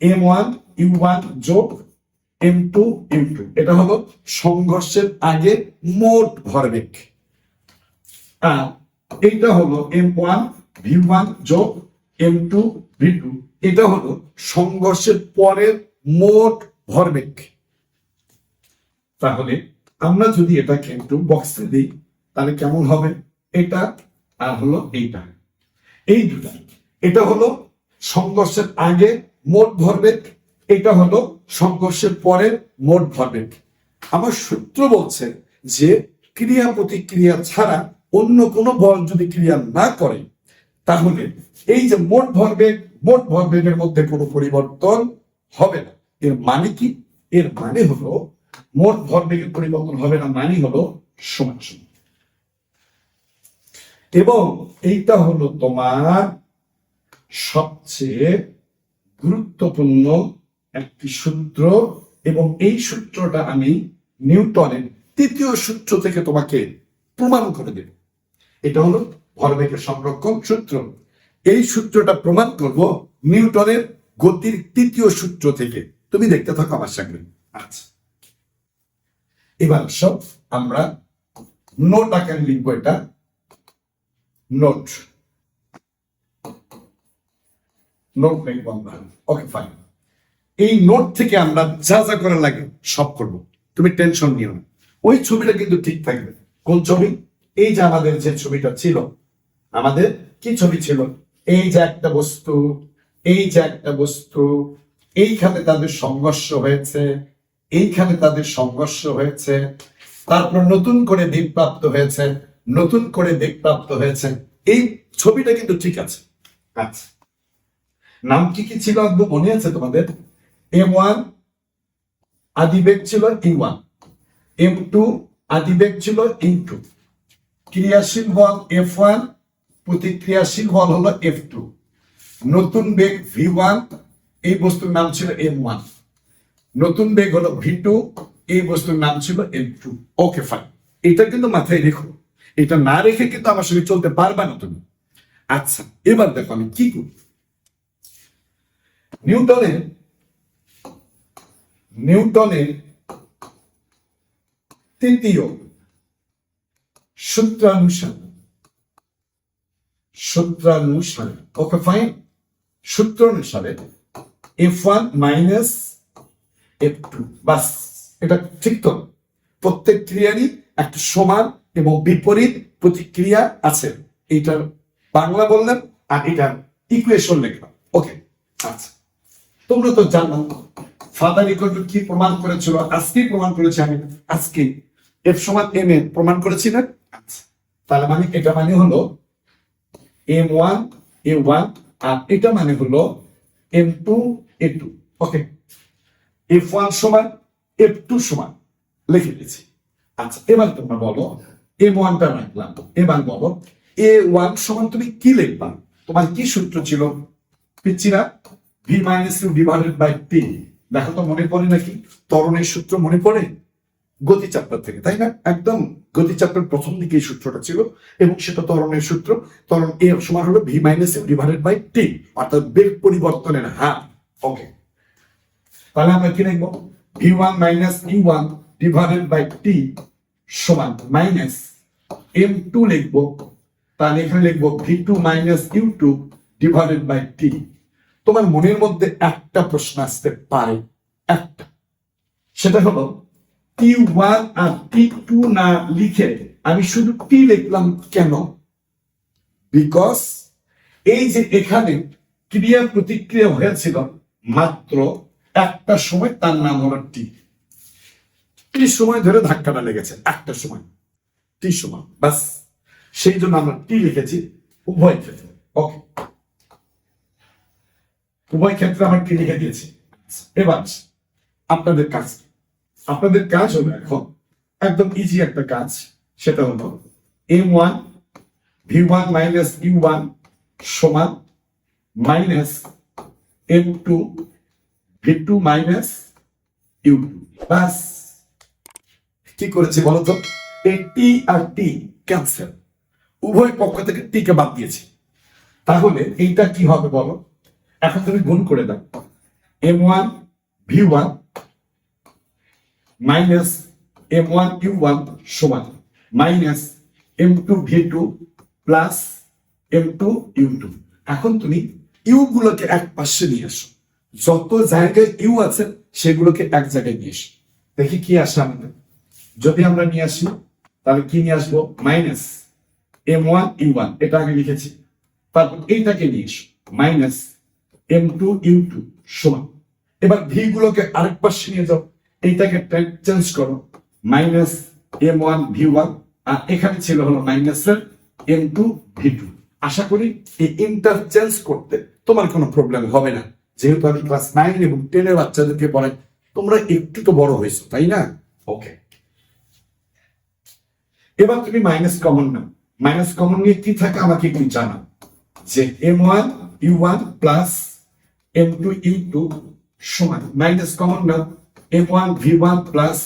m1 u1 যোগ m2 u2, এটা হলো সংঘর্ষের আগে মোট ভরবেগ। আর এইটা হলো m1 v1 যোগ m2 v2, এটা হলো সংঘর্ষের পরের মোট ভরবেগ। তাহলে আমরা যদি এটাকে একটু বক্সে দিই তাহলে কেমন হবে, এটা আর হলো এইটা, এই দুটা, এটা হলো সংঘর্ষের আগে মোট ভরবেগ, এটা হলো সংঘর্ষের পরের মোট ভরবেগ। আমার সূত্র বলছে যে ক্রিয়া প্রতিক্রিয়া ছাড়া অন্য কোনো বল যদি ক্রিয়া না করে তাহলে এই যে মোট ভরবেগের মধ্যে কোনো পরিবর্তন হবে না। এর মানে কি? এর মানে হলো মোট ভরবেগের পরিবর্তন হবে না, মানে হলো সমান সমান। এবং এইটা হলো তোমার সবচেয়ে গুরুত্বপূর্ণ একটি সূত্র, এবং এই সূত্রটা আমি নিউটনের তৃতীয় সূত্র থেকে তোমাকে প্রমাণ করে দেব। এটা হলো ভরবেগের সংরক্ষণ সূত্র। এই সূত্রটা প্রমাণ করব নিউটনের গতির তৃতীয় সূত্র থেকে। তুমি দেখতে থাকো আমার সঙ্গে। আচ্ছা, এবার সব আমরা নোট আকারে লিখবো। এটা নোট লিখবো আমরা। ওকে, ফাইন। এই নোট থেকে আমরা যা যা করা লাগে সব করব, তুমি টেনশন নিও না। ওই ছবিটা কিন্তু ঠিক থাকবে। কোন ছবি? এই যে আমাদের যে ছবিটা ছিল, আমাদের কি ছবি ছিল? এই যে একটা বস্তু, এই যে একটা বস্তু, এইখানে তাদের সংঘর্ষ হয়েছে, এইখানে তাদের সংঘর্ষ হয়েছে, তারপর নতুন করে দিকপ্রাপ্ত হয়েছে, নতুন করে দিকপ্রাপ্ত হয়েছে। এই ছবিটা কিন্তু ঠিক আছে। আচ্ছা, নাম কি কি ছিল একদম মনে আছে তোমাদের? m1 আদিবেগ ছিল e1, m2 আদিবেগ ছিল e2, ক্রিয়াশীল বল f1, প্রতিক্রিয়াশীল বল হলো f2, নতুন বেগ v1, এই বস্তুর নাম ছিল m1, নতুন বেগ হলো v2, এই বস্তুর নাম ছিল m2। ওকে, ফাইন। এটা কিন্তু মাথায় রেখো, এটা না রেখে কিন্তু আমার সঙ্গে চলতে পারবা না তুমি। আচ্ছা, এবার দেখো আমি কি করি। নিউটনের তৃতীয় সূত্রানুসারে ওকে, ফাইন, সূত্র অনুসারে f1 মাইনাস f2, বাস। এটা ঠিক তো? প্রত্যেক ক্রিয়ারই একটা সমান এবং বিপরীত প্রতিক্রিয়া আছে। এইটার বাংলা বললাম আর এটার ইকুয়েশন লিখলাম। ওকে, আচ্ছা, তোমরা তো জানো ফাদার ইকুয়াল টু কি প্রমাণ করেছিল? আজকেই প্রমাণ করেছি আমি, আজকে এফ সমান এম এ প্রমাণ করেছি না? আচ্ছা, তাহলে মানে এটা মানে হলো m1 a1, আর এটা মানে হলো m2 a2। ওকে, f1 সমান f2 সমান লিখে দিয়েছি। আচ্ছা, এবার তোমরা বলো m1 টা রাখলাম, এবার বলো a1 সমান তুমি কি লিখবা? তোমার কি সূত্র ছিল? পিচ্ছিরা v minus U divided by T. দেখো তো মনে পড়ে নাকি? ত্বরণের সূত্র মনে পড়ে গতি চ্যাপ্টার থেকে, তাই না? একদম গতি চ্যাপ্টার প্রথম দিকে এই সূত্রটা ছিল, এবং সেটা ত্বরণের সূত্র। ত্বরণ এ সমান হলো v minus U divided by T, অর্থাৎ বেগ পরিবর্তনের হার। ওকে, তাহলে আমরা কি লিখবো? v1 minus u1 divided by টি সমান মাইনাস m2 লিখবো। তাহলে এখানে লিখবো v2 minus u2 divided by টি। তোমার মনের মধ্যে একটা প্রশ্ন আসতে পারে, একটা, সেটা হলো T1 আর T2 না লিখে আমি শুধু T লিখলাম কেন? বিকজ এই যে এখানে ক্রিয়া প্রতিক্রিয়া হয়েছিল মাত্র একটা সময়, তার নাম হলো টি। টি সময় ধরে ধাক্কাটা লেগেছে, একটা সময় টি সময়, বাস। সেই জন্য আমরা টি লিখেছি উভয় ক্ষেত্রে। ওকে, উভয় ক্ষেত্রে আমরা টি লিখে দিয়েছি। এবার আপনাদের কাজ হলো এখন একদম ইজি একটা কাজ, সেটা হলো m1 v1 মাইনাস u1 সমান minus m2 v2 minus u2 বাস কি করেছে বলতো, এই টি আর টি ক্যান্সেল, উভয় পক্ষ থেকে টি কে বাদ দিয়েছি। তাহলে এইটা কি হবে বলো, এখন তুমি গুণ করে দাও, m1 v1 minus m1 u1 সমান minus m2 v2 plus m2 u2। এখন তুমি ইউ গুলোকে এক পাশে নিয়ে আসো, যত জায়গায় ইউ আছে সেগুলোকে এক জায়গায় নিয়ে এসো, দেখি কি আসে আমাদের। যদি আমরা নিয়ে আসি তাহলে কি নিয়ে আসবো, মাইনাস m1 u1, এটা আগে লিখেছি, তারপর এইটাকে নিয়ে এসো মাইনাস m2 u2 সমান, এবার ভি গুলোকে আরেক পাশে নিয়ে যাও, এইটাকে চেঞ্জ করো মাইনাস m1 v1, আর এখানে ছিল হলো মাইনাসের m2 v2। আশা করি এই ইন্টারচেঞ্জ করতে তোমার কোনো প্রবলেম হবে না, যেহেতু আমি ক্লাস 9 এবং 10 এর বাচ্চাদেরকে পড়াই, তোমরা একটু তো বড় হয়েছো তাই না? ওকে, এবার তুমি মাইনাস কমন নাও, মাইনাস কমন নিয়ে কি থাকে আমাকে একটু জানাও, যে m1 u1 plus m2 u2 সমান মাইনাস কমন নাও m1 v1 plus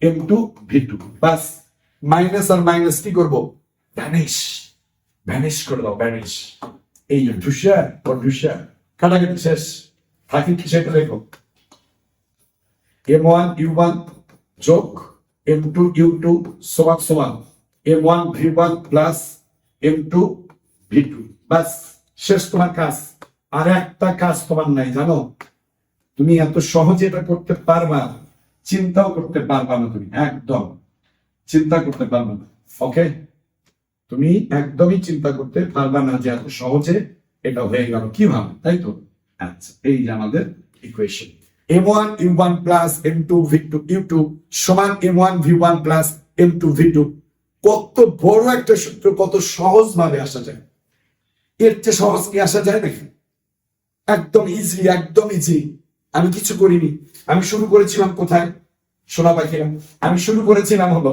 m2 v2, বাস মাইনাস আর মাইনাস কি করবো, ভ্যানিশ, ভ্যানিশ করে দাও, ভ্যানিশ। এই যে ধুসা ও ধুসা কাটাকাটি শেষ, থাকি কি সেটা লেখো, m1 u1 যোগ m2 u2 সমান সমান m1 v1 plus m2 v2, বাস শেষ তোমার কাজ। আর একটা কাজ তোমার নাই জানো, তুমি এত সহজে এটা করতে পারবা, চিন্তাও করতে পারবা না, তুমি একদম চিন্তা করতে পারবা না। ওকে, তুমি একদমই চিন্তা করতে পারবা না যে এত সহজে এটা হয়ে গেল কিভাবে, তাই তো? আচ্ছা, এই যে আমাদের equation, m1 u1 plus m2 v2 u2 সমান m1 v1 plus m2 v2। কত বড় একটা সূত্র, কত সহজ ভাবে আসা যায়, এর চেয়ে সহজ কি আসা যায় নাকি? একদম ইজি, একদম ইজি। আমি কিছু করিনি, আমি শুরু করেছিলাম কোথায় সোনা পাখিরা, আমি শুরু করেছিলাম হলো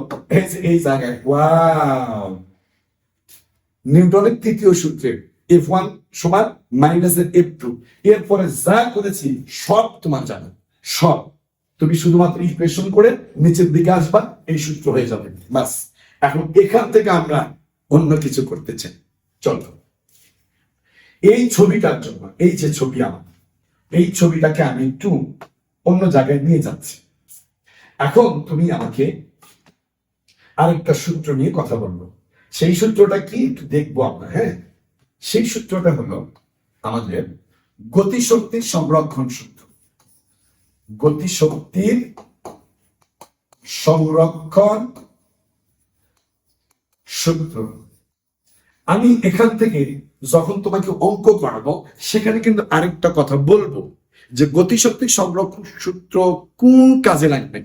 এই জায়গায়, ওয়াও, নিউটনের তৃতীয় সূত্রে F1 সমান মাইনাসের F2। এরপরে যা করেছি সব তোমার জানো, সব তুমি শুধুমাত্র ইকুয়েশন করে নিচের দিকে আসবা, এই সূত্র হয়ে যাবে, বাস। এখন এখান থেকে আমরা অন্য কিছু করতে চাই, চলো এই ছবিটার জন্য, এই যে ছবি আমার, এই ছবিটাকে আমি একটু অন্য জায়গায় নিয়ে যাচ্ছি। এখন তুমি আমাকে আরেকটা সূত্র নিয়ে কথা বলবো, সেই সূত্রটা কি একটু দেখবো আমরা। হ্যাঁ, সেই সূত্রটা হলো আমাদের গতিশক্তির সংরক্ষণ সূত্র, গতিশক্তির সংরক্ষণ সূত্র। আমি এখান থেকে যখন তোমাকে অঙ্ক করাবো সেখানে কিন্তু আরেকটা কথা বলবো, যে গতিশক্তির সংরক্ষণ সূত্র কোন কাজে লাগবে,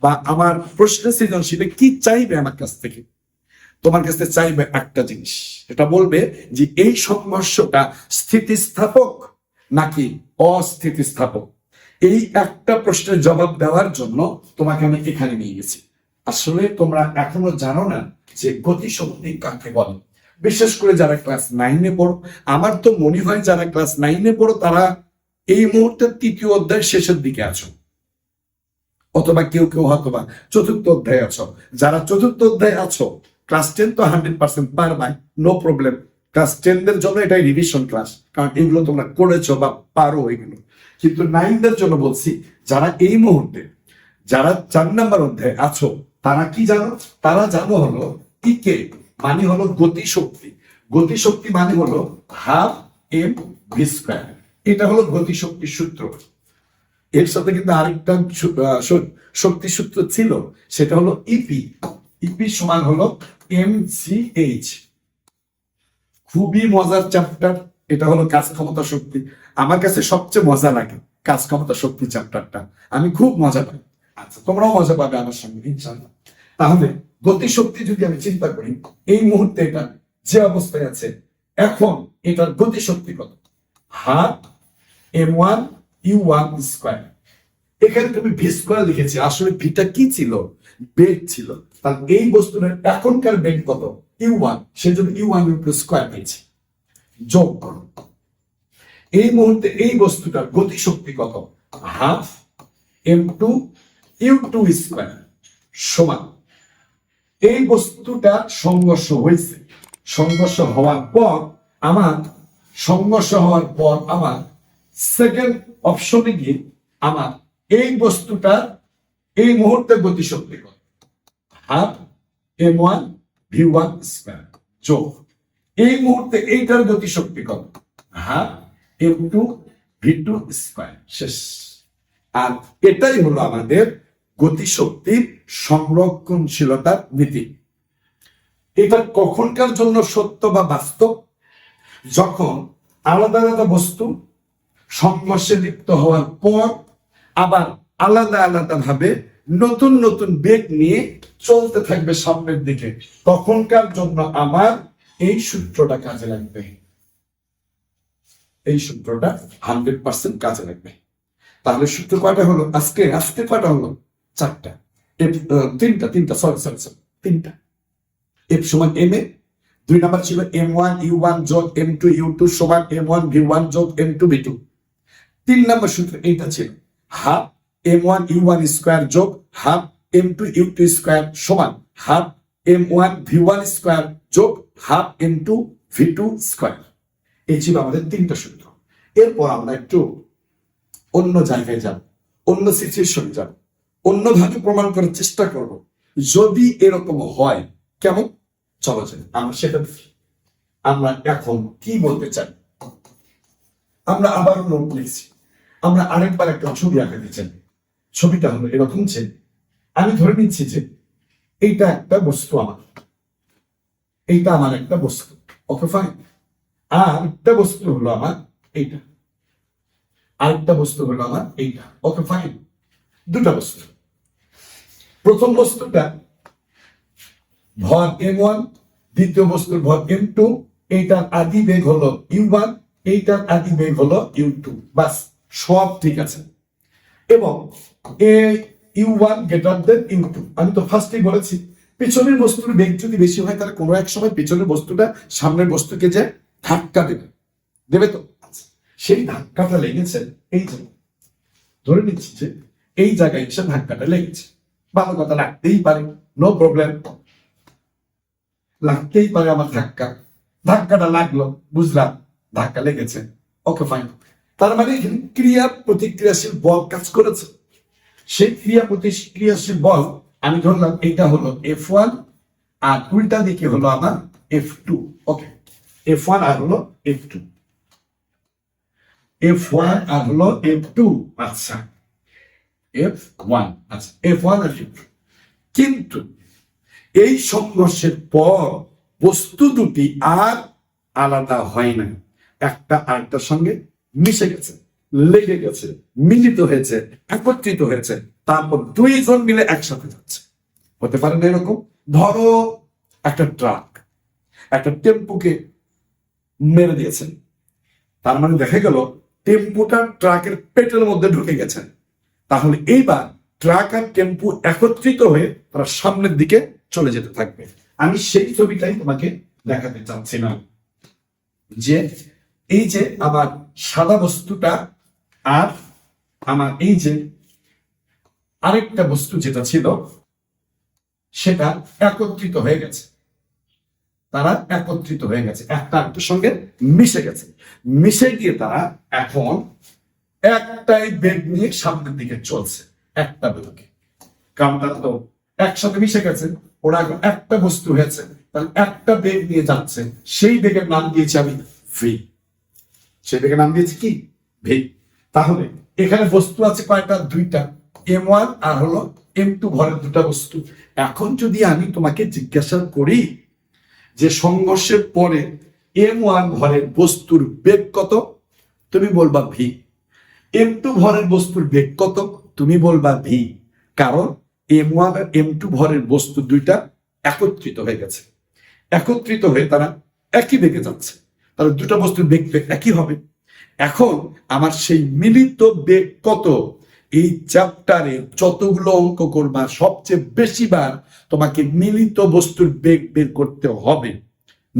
বা আমার প্রশ্ন সৃজনশীলে কি চাইবে আমার কাছ থেকে। তোমার কাছে চাইবে একটা জিনিস, এটা বলবে যে এই সংঘর্ষটা স্থিতিস্থাপক নাকি অস্থিতিস্থাপক। এই একটা প্রশ্নের জবাব দেওয়ার জন্য তোমাকে আমি এখানে নিয়ে গেছি। আসলে তোমরা এখনো জানো না যে গতিশক্তি কাকে বলে, বিশেষ করে যারা ক্লাস 9-এ পড়ো। আমার তো মনে হয় যারা ক্লাস 9-এ পড়ো তারা এই মুহূর্তে তৃতীয় অধ্যায়ের শেষের দিকে আছো, অথবা কেউ কেউ হয়তো বা চতুর্থ অধ্যায়ে আছো। যারা চতুর্থ অধ্যায়ে আছো, ক্লাস 10 তো 100% পারবাই, নো প্রবলেম। ক্লাস 10 দের জন্য এটাই রিভিশন ক্লাস, কারণ এগুলো তোমরা করেছো বা পারো এগুলো। কিন্তু 9 দের জন্য বলছি, যারা এই মুহূর্তে যারা 4 নম্বর অধ্যায়ে আছো, তারা কি জানো? তারা জানো হলো ইকে মানে হলো গতিশক্তি, গতিশক্তি মানে হলো হাফ এম ভি স্কয়ার। এটা হলো গতিশক্তির সূত্র। এর সাথে কিন্তু আরেকটা শক্তি সূত্র ছিল, সেটা হলো ইপি। ইপি সমান হলো mgh। খুবই মজার চ্যাপ্টার, এটা হলো কাজ ক্ষমতা শক্তি। আমার কাছে সবচেয়ে মজা লাগে কাজ ক্ষমতা শক্তি চ্যাপ্টারটা, আমি খুব মজা পাই। আচ্ছা, তোমরাও মজা পাবে আমার সঙ্গে ইনশাআল্লাহ। তাহলে গতিশক্তি যদি আমি চিন্তা করি, এই মুহূর্তে এটা যে অবস্থায় আছে, এখন এটার গতিশক্তি কত? Half m1 u1 square. এখানে তুমি ভি স্কয়ার লিখেছি, আসলে ভিটা কি ছিল? বেগ ছিল। তাহলে এই বস্তুর এখনকার বেগ কত? u1, সেজন্য u1 স্কয়ার পেয়েছি। যোগ করো, এই মুহূর্তে এই বস্তুটার গতিশক্তি কত? হাফ m2 u2 স্কয়ার সমান, এই বস্তুটা সংঘর্ষ হয়েছে, সংঘর্ষ হওয়ার পর আমার সেকেন্ড অপশনে গিয়ে আমার এই বস্তুটার এই মুহূর্তে গতিশক্তি কত? হাফ m1 v1 স্কয়ার যোগ এই মুহূর্তে এইটার গতিশক্তি কত? Half m2 v2 square. শেষ। আর এটাই হলো আমাদের গতিশক্তির সংরক্ষণশীলতার নীতি। এটা কখনকার জন্য সত্য বা বাস্তব? যখন আলাদা আলাদা বস্তু সংঘর্ষে লিপ্ত হওয়ার পর আবার আলাদা আলাদা ভাবে নতুন নতুন বেগ নিয়ে চলতে থাকবে সামনের দিকে, তখনকার জন্য আমার এই সূত্রটা কাজে লাগবে। এই সূত্রটা 100% কাজে লাগবে। তাহলে সূত্র কয়টা হলো আজকে কয়টা হলো? চারটা। তিনটা। এফ সমান এম এ, 2 নাম্বার ছিল m1 u1 যোগ m2 u2 সমান m1 v1 যোগ m2 v2। 3 নাম্বার সূত্র এইটা ছিল হাফ m1 u1 স্কয়ার যোগ হাফ m2 u2 স্কয়ার সমান হাফ m1 v1 স্কয়ার যোগ হাফ m2 v2 স্কয়ার। এই ছিল আমাদের তিনটা সূত্র। এরপর আমরা একটু অন্য জায়গায় যাব, অন্য সিচুয়েশনে যাব, অন্যভাবে প্রমাণ করার চেষ্টা করব। যদি এরকম হয় কেমন? চলো যাই আমরা সেটা দেখি। আমরা এখন কি বলতে চাই? আমরা আবারও নোট লিখছি। আমরা আরেকবার একটা ছবি আঁকাতে চাই। ছবিটা হলো এরকম যে আমি ধরে নিচ্ছি যে এইটা একটা বস্তু, এইটা আমার একটা বস্তু, ওকে ফাইন। আর একটা বস্তু হলো আমার এইটা, আরেকটা বস্তু হলো আমার এইটা, ওকে ফাইন। দুটা বস্তু। প্রথম বস্তুটা ভর m1, দ্বিতীয় বস্তুর ভর m2, এইটার আদি বেগ হলো u1, এইটার আদি বেগ হলো u2। বাস, সব ঠিক আছে। এবং u1 গ্রেটার দেন u2। আমি তো ফার্স্টেই বলেছি পেছনের বস্তুর বেগ যদি বেশি হয় তাহলে কোনো এক সময় পেছনের বস্তুটা সামনের বস্তুকে যে ধাক্কা দেবে তো। সেই ধাক্কাটা লেগেছে এই যে, ধরে নিচ্ছি যে এই জায়গায় এসে ধাক্কাটা লেগেছে। ভালো কথা, লাগতেই পারে, নো প্রবলেম, লাগতেই পারে আমার ধাক্কাটা লাগলো, বুঝলাম ধাক্কা লেগেছে, ওকে ফাইন। তার মানে ক্রিয়া প্রতিক্রিয়াশীল বল কাজ করেছে। সেই ক্রিয়া প্রতিক্রিয়াশীল বল আমি ধরলাম এটা হলো F1 আর উল্টা দিকে হলো আমার F2। ওকে, F1 আর হলো F2, F1 আর হলো F2। আচ্ছা, F1, আচ্ছা F1 আর F2। কিন্তু এই সংঘর্ষের পর বস্তু দুটি আর আলাদা হয় না, একটা আরেকটার সঙ্গে মিশে গেছে, লেগে গেছে, মিলিত হয়েছে, একত্রিত হয়েছে, তারপর দুইজন মিলে একসাথে যাচ্ছে। হতে পারে না এরকম? ধরো একটা ট্রাক একটা টেম্পুকে মেরে দিয়েছেন, তার মানে দেখা গেল টেম্পুটা ট্রাকের পেটের মধ্যে ঢুকে গেছে। তাহলে এইবার ট্রাক আর টেম্পু একত্রিত হয়ে তারা সামনের দিকে চলে যেতে থাকবে। আমি সেই ছবিটাই তোমাকে দেখাতে চাচ্ছিলাম যে এই যে আমার সাদা বস্তুটা আর আমার এই যে আরেকটা বস্তু যেটা ছিল সেটা একত্রিত হয়ে গেছে, তারা একত্রিত হয়ে গেছে, একটা আরেকটার সঙ্গে মিশে গেছে। মিশে গিয়ে তারা এখন একটাই বেগ নিয়ে সামনের দিকে চলছে, একটা বেগে। কারণ তারা তো একসাথে মিশে গেছে, ওরা এখন একটা বস্তু হয়েছে, তাহলে একটা বেগ নিয়ে যাচ্ছে। সেই বেগের নাম দিয়েছি আমি ভি। সেই বেগের নাম দিয়েছি কি? ভি। তাহলে এখানে বস্তু আছে কয়টা? দুইটা, m1 আর হলো m2 ভরের দুটা বস্তু। এখন যদি আমি তোমাকে জিজ্ঞাসা করি যে সংঘর্ষের পরে m1 ভরের বস্তুর বেগ কত, তুমি বলবা ভি। m2 ভরের বস্তুর বেগ কত, তুমি বলবা ভি। কারণ m1 আর m2 ভরের বস্তু দুইটা একত্রিত হয়ে গেছে, একত্রিত হয়ে তারা একই বেগে যাচ্ছে, তাহলে দুটা বস্তুর বেগ একই হবে। এখন আমার সেই মিলিত বেগ কত, এই চ্যাপ্টারে যতগুলো অঙ্ক করবা সবচেয়ে বেশি বার তোমাকে মিলিত বস্তুর বেগ বের করতে হবে,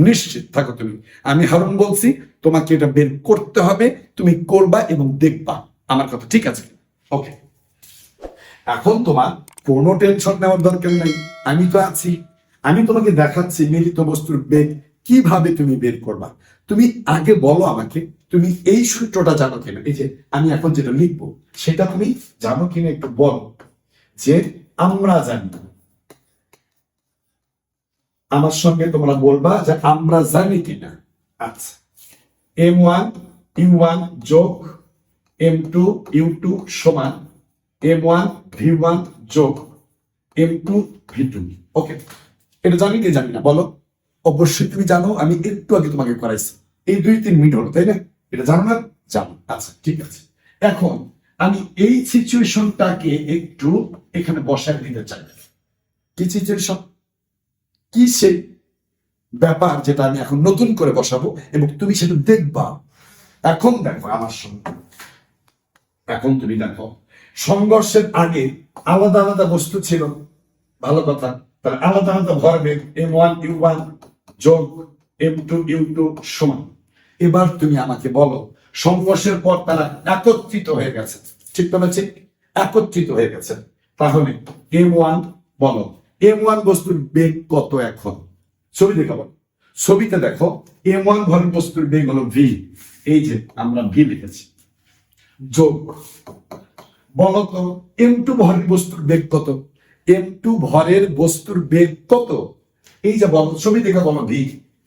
নিশ্চিত থাকো তুমি। আমি হারুন বলছি, তোমাকে এটা বের করতে হবে, তুমি করবা এবং দেখবা আমার কথা, ঠিক আছে? ওকে, এখন তোমার কোনো টেনশন নেওয়ার দরকার নাই, আমি তো আছি। আমি তোমাকে দেখাচ্ছি মিলিত বস্তুর বেগ কিভাবে তুমি বের করবা। তুমি আগে বলো আমাকে, তুমি এই সূত্রটা জানো কিনা? এই যে আমি এখন যেটা লিখবো সেটা তুমি জানো কিনা একটু বলো। যে আমরা জানি, আমার সঙ্গে তোমরা বলবা যে আমরা জানি কিনা। আচ্ছা, M1 U1 যোগ M2 U2 সমান M1 V1 যোগ M2 V2। ওকে, এটা জানি কি জানি না বলো? অবশ্যই তুমি জানো, আমি একটু আগে তোমাকে করাইছি, এই 2-3 মিনিট হলো, তাই না? এটা জানো না? জানো। আচ্ছা ঠিক আছে, এখন আমি এই সিচুয়েশনটাকে একটু এখানে বসায় দিতে চাই। কি সিচুয়েশন? কি সেই ব্যাপার যেটা আমি এখন নতুন করে বসাবো এবং তুমি সেটা দেখবা। এখন দেখো আমার সঙ্গে, এখন তুমি দেখো সংঘর্ষের আগে আলাদা আলাদা বস্তু ছিল, ভালো কথা, তাহলে আলাদা আলাদা ভরবেগ M1 U1 যোগ M2 U2 সমান। এবার তুমি আমাকে বলো সংঘর্ষের পর তারা একত্রিত হয়ে গেছে, ঠিক তো না? ঠিক, একত্রিত হয়ে গেছে। তাহলে M1 বলো, M1 বস্তুর বেগ কত এখন? ছবি দেখাবো, ছবিতে দেখো M1 ভরের বস্তুর বেগ হলো V, এই যে আমরা V লিখেছি, যোগ বলো তো M2 ভরের বস্তুর বেগ কত? M2 ভরের বস্তুর বেগ কত? এই যে বলো, ছবি দেখে বলো V,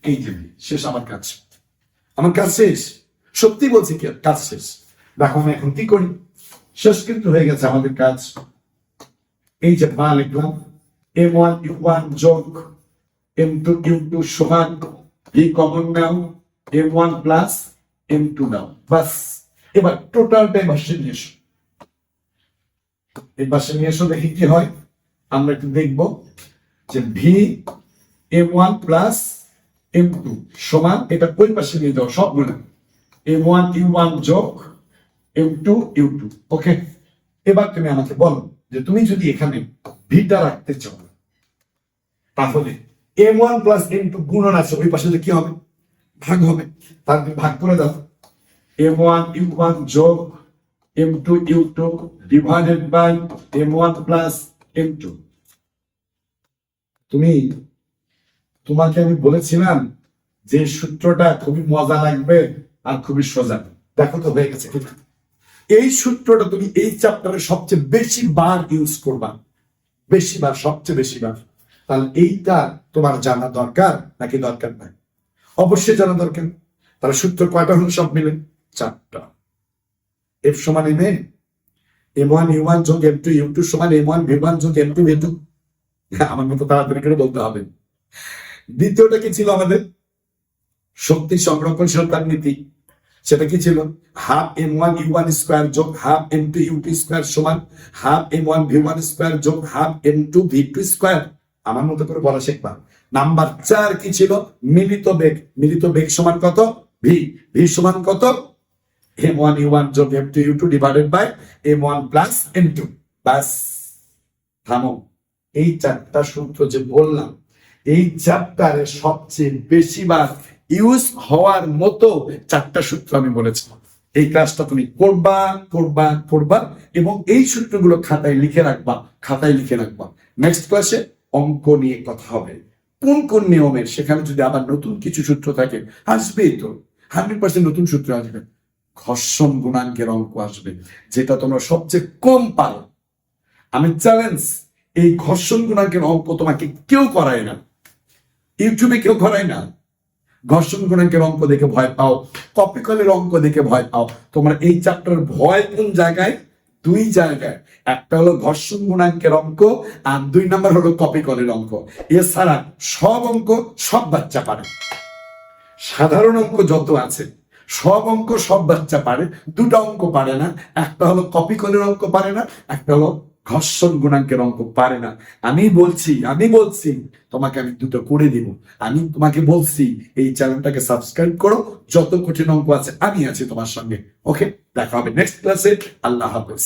এই যে V। শেষ আমার কাজ, আমার কাজ শেষ, সত্যি বলছি কি কাজ শেষ। দেখো আমি এখন কি করি, শেষ কিন্তু হয়ে গেছে আমাদের কাজ। এই যে মা লিখলাম M1 U1 যোগ M2 U2 সমান V কমন নাও, M1 প্লাস M2 নাও, বাস। এবার টোটালটাই ভাষে নিয়ে এসো, এই পাশে নিয়ে এসো, দেখি কি হয়। আমরা একটু দেখবো যে V M1 প্লাস M2 সমান, এটা ওই পাশে নিয়ে যাও সবগুলো, M1 U1 যোগ M2 U2। ওকে, এবার তুমি আমাকে বলো যে তুমি যদি এখানে ভিটা রাখতে চাও তাহলে M1 প্লাস M2 গুণন আছে, ওই পাশে কি হবে? ভাগ হবে। তাহলে তুমি ভাগ করে দাও, M1 U1 যোগ M2 U2 divided by M1 plus M2। তোমাকে আমি বলেছিলাম যে সূত্রটা খুবই মজা লাগবে আর খুবই সোজা। দেখো তো হয়ে গেছে। এই সূত্রটা তুমি এই চ্যাপ্টারে সবচেয়ে বেশি বার ইউজ করবা, বেশি বার, সবচেয়ে বেশি বার। তাহলে এইটা তোমার জানা দরকার নাকি দরকার নাই? অবশ্যই জানা দরকার। তাহলে সূত্র কয়টা হলো সব মিলে? 4টা। F সমান M M1 U1 যোগ M2 U2 সমান M1 V1 যোগ M2 V2। আমার মতো তাড়াতাড়ি করে বলতে হবে। দ্বিতীয়টা কি ছিল আমাদের? শক্তি সংরক্ষণশীলতার নীতি। সেটা কি ছিল? হাফ M1 U1 স্কোয়ার যোগ হাফ M2 U2 স্কোয়ার সমান হাফ M1 V1 স্কোয়ার যোগ হাফ M2 V2 স্কোয়ার। আমার মতো করে বলা শিখবা। নাম্বার 4 কি ছিল? মিলিত বেগ। মিলিত বেগ সমান কত? V। V সমান কত? M1 U1 যোগ M2 U2 divided by M1 plus M2। বাস, থামো। এই 4টা সূত্র যে বললাম, এই চ্যাপ্টারে সবচেয়ে বেশি বার ইউজ হওয়ার মতো 4টা সূত্র আমি বলেছি। এই ক্লাসটা তুমি করবা করবা করবা এবং এই সূত্রগুলো খাতায় লিখে রাখবা, খাতায় লিখে রাখবা। নেক্সট ক্লাসে অঙ্ক নিয়ে কথা হবে, কোন কোন নিয়মের, সেখানে যদি আবার নতুন কিছু সূত্র থাকে আসবেই তো, 100% নতুন সূত্র আসবে। ঘর্ষণ গুণাঙ্কের অঙ্ক আসবে, যেটা তোমরা সবচেয়ে কম পারো। আমি চ্যালেঞ্জ, এই ঘর্ষণ গুণাঙ্কের অঙ্ক তোমাকে কেউ করায় না, ইউটিউবে কেউ করায় না। ঘর্ষণ গুণাঙ্কের অঙ্ক দেখে ভয় পাও, কপি কলের অঙ্ক দেখে ভয় পাও। তোমরা এই চ্যাপ্টার ভয় কোন জায়গায়? 2 জায়গায়। একটা হলো ঘর্ষণ গুণাঙ্কের অঙ্ক আর 2 নাম্বার হলো কপি কলের অঙ্ক। এছাড়া সব অঙ্ক সব বাচ্চা পারে, সাধারণ অঙ্ক যত আছে সব অঙ্ক সব বাচ্চা পারে। 2টা অঙ্ক পারে না, একটা হলো কপি কলের অঙ্ক পারে না, একটা হলো ঘর্ষণ গুণাঙ্কের অঙ্ক পারে না। আমি বলছি তোমাকে আমি 2টো করে দিব। আমি তোমাকে বলছি এই চ্যানেলটাকে সাবস্ক্রাইব করো, যত কঠিন অঙ্ক আছে আমি আছি তোমার সঙ্গে। ওকে, দেখা হবে নেক্সট ক্লাসে। আল্লাহ হাফেজ।